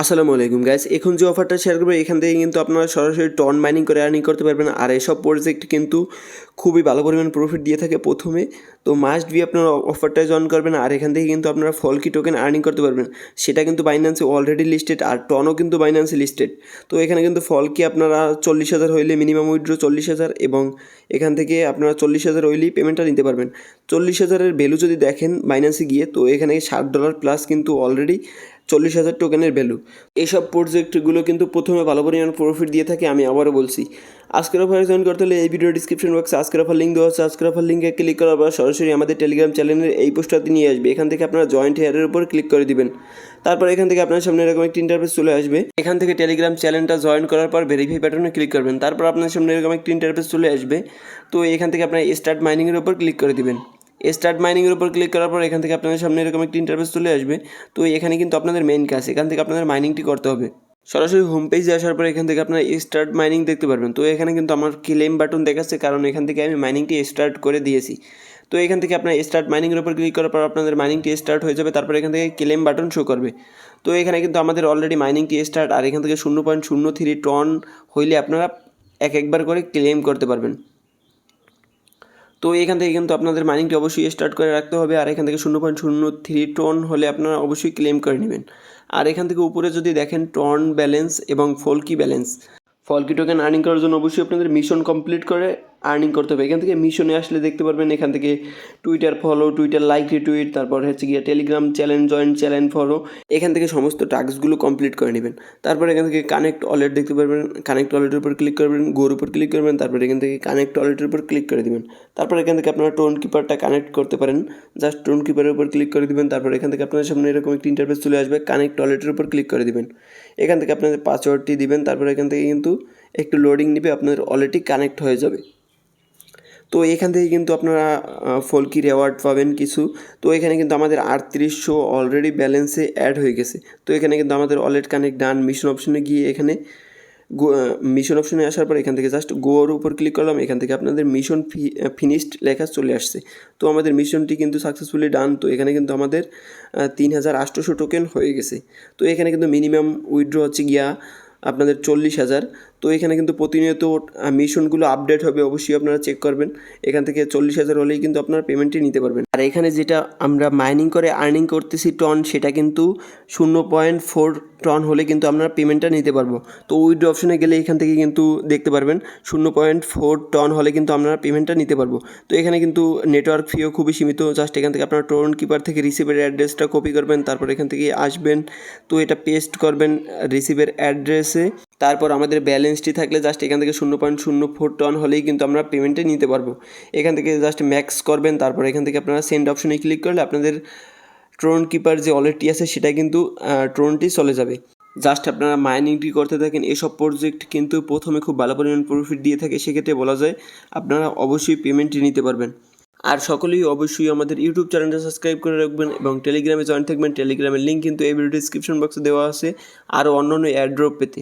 আসসালামু আলাইকুম গাইস, এখন যে অফারটা শেয়ার করবো এখান থেকে কিন্তু আপনারা সরাসরি টন মাইনিং করে আর্নিং করতে পারবেন। আর এসব প্রজেক্ট কিন্তু খুবই ভালো পরিমাণ প্রফিট দিয়ে থাকে প্রথমে। তো মাস্ট বি আপনারা অফারটা জয়েন করবেন। আর এখান থেকে কিন্তু আপনারা ফলকি টোকেন আর্নিং করতে পারবেন, সেটা কিন্তু বাইন্যান্সে অলরেডি লিস্টেড, আর টনও কিন্তু বাইন্যান্সে লিস্টেড। তো এখানে কিন্তু ফলকি আপনারা 40,000 হইলে মিনিমাম উইথড্র 40,000, এবং এখান থেকে আপনারা 40,000 হইলেই পেমেন্টটা নিতে পারবেন। 40,000-এর ভ্যালু যদি দেখেন বাইন্যান্সে গিয়ে, তো এখানে $60 প্লাস কিন্তু অলরেডি 40,000 টোকেনের ভ্যালু। এইসব প্রজেক্টগুলো কিন্তু প্রথমে ভালো পরিমাণ প্রফিট দিয়ে থাকে। আমি আবারও বলছি, আজকের অফারে জয়েন করতে হলে এই ভিডিও ডিসক্রিপশন বক্সে আজকের অফার লিঙ্ক দেওয়া আছে। আজকের অফার লিঙ্কে ক্লিক করার পর সরাসরি আমাদের টেলিগ্রাম চ্যানেলের এই পোস্টটাতে নিয়ে আসবে। এখান থেকে আপনারা জয়েন্ট হেয়ারের উপর ক্লিক করে দিবেন। তারপর এখান থেকে আপনার সামনে এরকম একটি ইন্টারফেস চলে আসবে। এখান থেকে টেলিগ্রাম চ্যানেলটা জয়েন করার পর ভেরিফাই বাটনে ক্লিক করবেন। তারপর আপনার সামনে এরকম একটি ইন্টারফেস চলে আসবে। তো এখান থেকে আপনার স্টার্ট মাইনিংয়ের উপর ক্লিক করে দিবেন। স্টার্ট মাইনিংয়ের উপর ক্লিক করার পর এখান থেকে আপনাদের সামনে এরকম একটি ইন্টারফেস চলে আসবে। তো এখানে কিন্তু আপনাদের মেইন কাজ, এখান থেকে আপনাদের মাইনিংটি করতে হবে। সরাসরি হোম পেজে আসার পর এখান থেকে আপনারা স্টার্ট মাইনিং দেখতে পারবেন। তো এখানে কিন্তু আমার ক্লেম বাটন দেখাচ্ছে, কারণ এখান থেকে আমি মাইনিংটি স্টার্ট করে দিয়েছি। তো এখান থেকে আপনার স্টার্ট মাইনিংয়ের উপর ক্লিক করার পর আপনাদের মাইনিংটি স্টার্ট হয়ে যাবে। তারপর এখান থেকে ক্লেম বাটন শো করবে। তো এখানে কিন্তু আমাদের অলরেডি মাইনিংটি স্টার্ট, আর এখান থেকে 0.03 টন হইলে আপনারা একবার করে ক্লেম করতে পারবেন। তো এখান থেকে কিন্তু আপনাদের মাইনিংটি অবশ্যই স্টার্ট করে রাখতে হবে। আর এখান থেকে 0.03 টন হলে আপনারা অবশ্যই ক্লেম করে নেবেন। আর এখান থেকে উপরে যদি দেখেন টন ব্যালেন্স এবং ফলকি ব্যালেন্স, ফলকি টোকেন আর্নিং করার জন্য অবশ্যই আপনাদের মিশন কমপ্লিট করে আর্নিং করতে হবে। এখান থেকে মিশনে আসলে দেখতে পারবেন এখান থেকে Twitter follow, Twitter like retweet, তারপর হচ্ছে গিয়ে Telegram channel join, channel follow, এখান থেকে সমস্ত টাস্কগুলো কমপ্লিট করে নেবেন। তারপর এখান থেকে কানেক্ট ওয়ালেট দেখতে পারবেন। কানেক্ট ওয়ালেটের উপর ক্লিক করবেন, গোর উপর ক্লিক করবেন। তারপর এখান থেকে কানেক্ট ওয়ালেটের উপর ক্লিক করে দেবেন। তারপর এখান থেকে আপনারা টোন কিপারটা কানেক্ট করতে পারেন। জাস্ট টোন কিপারের উপর ক্লিক করে দেবেন। তারপর এখান থেকে আপনাদের সামনে এরকম একটি ইন্টারফেস চলে আসবে। কানেক্ট ওয়ালেটের উপর ক্লিক করে দেবেন। এখান থেকে আপনাদের পাসওয়ার্ডটি দিবেন। তারপর এখান থেকে কিন্তু একটু লোডিং নেবে, আপনাদের ওয়ালেটটি কানেক্ট হয়ে যাবে। তো এখান থেকে কিন্তু আপনারা ফলকি রেওয়ার্ড পাবেন কিছু। তো এখানে কিন্তু আমাদের 3800 অলরেডি ব্যালেন্সে অ্যাড হয়ে গেছে। তো এখানে কিন্তু আমাদের ওয়ালেট কানেক্ট ডান। মিশন অপশনে গিয়ে এখানে মিশন অপশনে আসার পর এখান থেকে জাস্ট গোর উপর ক্লিক করলাম। এখান থেকে আপনাদের মিশন ফিনিশড লেখা চলে আসছে। তো আমাদের মিশনটি কিন্তু সাকসেসফুলি ডান। তো এখানে কিন্তু আমাদের 3800 টোকেন হয়ে গেছে। তো এখানে কিন্তু মিনিমাম উইথড্র হচ্ছে গিয়া আপনাদের 40,000। তো এখানে কিন্তু প্রতিনিয়ত মিশনগুলো আপডেট হবে, অবশ্যই আপনারা চেক করবেন। এখান থেকে 40,000 হলেই কিন্তু আপনারা পেমেন্টটি নিতে পারবেন। আর এখানে যেটা আমরা মাইনিং করে আর্নিং করতেছি টন, সেটা কিন্তু 0.4 টন হলে কিন্তু আমরা পেমেন্টটা নিতে পারবো। তো উইথড্র অপশনে গেলে এখান থেকে কিন্তু দেখতে পারবেন 0.4 টন হলে কিন্তু আমরা পেমেন্টটা নিতে পারবো। তো এখানে কিন্তু নেটওয়ার্ক ফিও খুবই সীমিত। জাস্ট এখান থেকে আপনারা টোন কিপার থেকে রিসিভের অ্যাড্রেসটা কপি করবেন। তারপর এখান থেকে আসবেন, তো এটা পেস্ট করবেন রিসিভের অ্যাড্রেসে। তারপর আমাদের ব্যালেন্সটি থাকলে জাস্ট এখান থেকে 0.04 টন হলেই কিন্তু আমরা পেমেন্টে নিতে পারবো। এখান থেকে জাস্ট ম্যাক্স করবেন। তারপর এখান থেকে আপনারা সেন্ড অপশনে ক্লিক করলে আপনাদের ট্রোন কিপার যে ওয়ালেটটি আছে সেটা কিন্তু ট্রোনটি চলে যাবে। জাস্ট আপনারা মাইনিংটি করতে থাকেন। এসব প্রজেক্ট কিন্তু প্রথমে খুব ভালো পরিমাণ প্রফিট দিয়ে থাকে, সেক্ষেত্রে বলা যায় আপনারা অবশ্যই পেমেন্টটি নিতে পারবেন। আর সকলেই অবশ্যই আমাদের ইউটিউব চ্যানেলটা সাবস্ক্রাইব করে রাখবেন এবং টেলিগ্রামে জয়েন থাকবেন। টেলিগ্রামের লিঙ্ক কিন্তু এই ভিডিও ডিসক্রিপশন বক্সে দেওয়া আছে, আরও অন্যান্য এয়ারড্রপ পেতে।